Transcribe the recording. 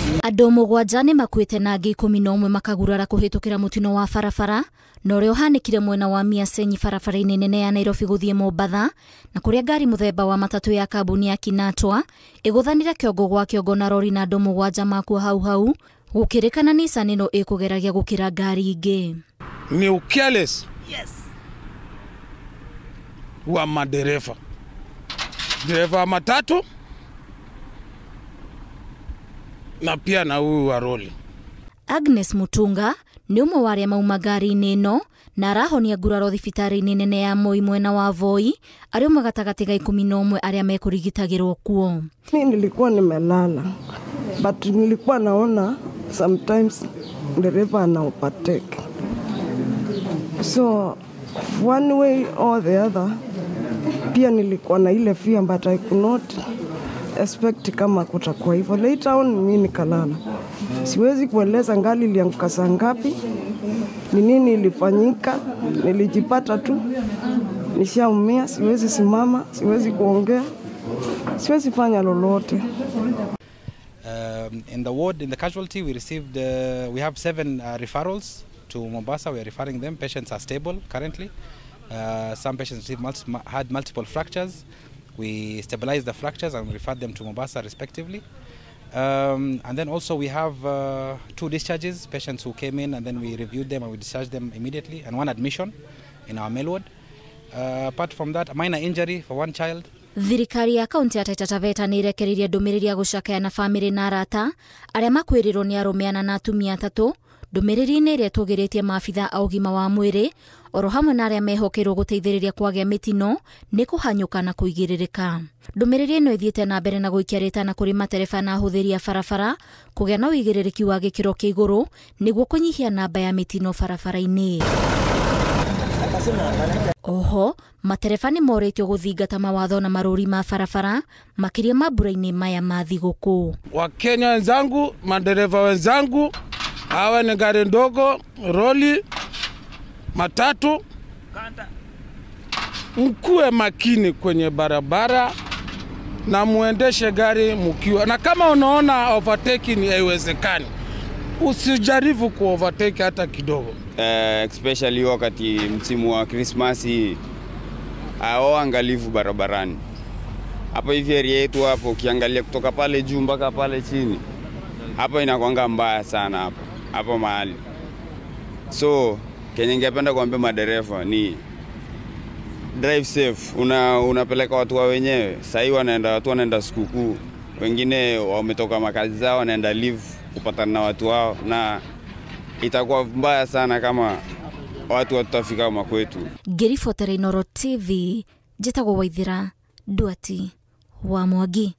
Andũ mũgwanja nĩ makuĩte na angĩ 11 makagurara kũhĩtũkĩra mũtino wa barabara na ũrĩa ũhanĩkire mwena wa Miasenyi barabara-inĩ nene ya Nairobi gũthiĩ Mombatha, na kũrĩa ngari mũthemba wa matatũ ya kambuni ya Kinatwa ĩgũthanire kĩongo gwa kĩongo na rori na andũ mũgwanja makua hau gũkĩrĩkana Nissan ĩno ĩkũgeragia gũkĩra ngari ingĩ. Ni careless wa madereva wa matatu na pia na huyu wa roli. Agnes Mutunga nĩ ũmwe wa arĩa mauma ngari-inĩ ĩno na arahonia nguraro thibitarĩ-inĩ nene ya Moi mwena wa Voi, arĩ ũmwe gatagatĩ ga 11 arĩa mekũrigitagĩrwo kuo. Mimi nilikuwa nimelala, but nilikuwa naona sometimes dereva ana overtake. So one way or the other, pia nilikuwa na ile fear, but I could not expect kama kutakuwa hivyo. Later on mimi nikalala. Siwezi kueleza ngali ilianguka saa ngapi, ni nini ilifanyika, nilijipata tu nishaumia, siwezi simama, siwezi kuongea, siwezi fanya lolote. In the ward, in the casualty, we received, we have 7 referrals to Mombasa. We are referring them. Patients are stable currently. Some patients had multiple fractures. We stabilized the fractures and referred them to Mombasa respectively. And then also we have 2 discharges, patients who came in and then we reviewed them and we discharged them immediately, and 1 admission in our mail ward. Apart from that, a minor injury for 1 child. Thirikari ya kaunti ya Taita Taveta nĩ irekereirie ndũmĩrĩri ya gũcakaya na famĩlĩ na arata arĩa makwĩrĩrwo nĩ arũme na atumia 3. Ndũmĩrĩri-inĩ ĩrĩa tũgĩrĩtie maabitha a ũgima wa mwĩrĩ oro hamwe na arĩa mehokerwo gũteithĩrĩria kwagĩa mĩtino nĩ kũhanyũka na kũigĩrĩrĩka. Ndũmĩrĩri ĩno ĩthiĩte na mbere na gũikia rĩtana kũrĩ matereba na ahũthĩri a barabara kũgĩa na ũigĩrĩrĩki wa gĩkĩro kĩa igũrũ nĩguo kũnyihia namba ya mĩtino barabara-inĩ. Oho, matereba nĩ morĩtio gũthingata mawatho na marũri ma barabara makĩria mambura-inĩ maya ma thigũkũ. Wakenya wenzangu, madereva wenzangu, hawa ni gari ndogo, roli, matatu, mkuwe makini kwenye barabara na muendeshe gari mkiwa, na kama unaona overtaking haiwezekani, usijaribu ku overtake hata kidogo. Especially wakati msimu wa Krismasi, hao angalifu barabarani. Hapo hivi area yetu hapo ukiangalia kutoka pale juu mpaka pale chini, hapo inakuanga mbaya sana hapo mahali. So Kenya ningependa kuambia madereva ni drive safe. Unapeleka watu wa wenyewe. Sasa watu wanaenda sikukuu, wengine wametoka makazi zao wanaenda live kupatana na watu wao, na itakuwa mbaya sana kama watu watafika makwetu. Ngĩribotera Inooro TV, njĩtagwo Waithira Duati wa Mwangi.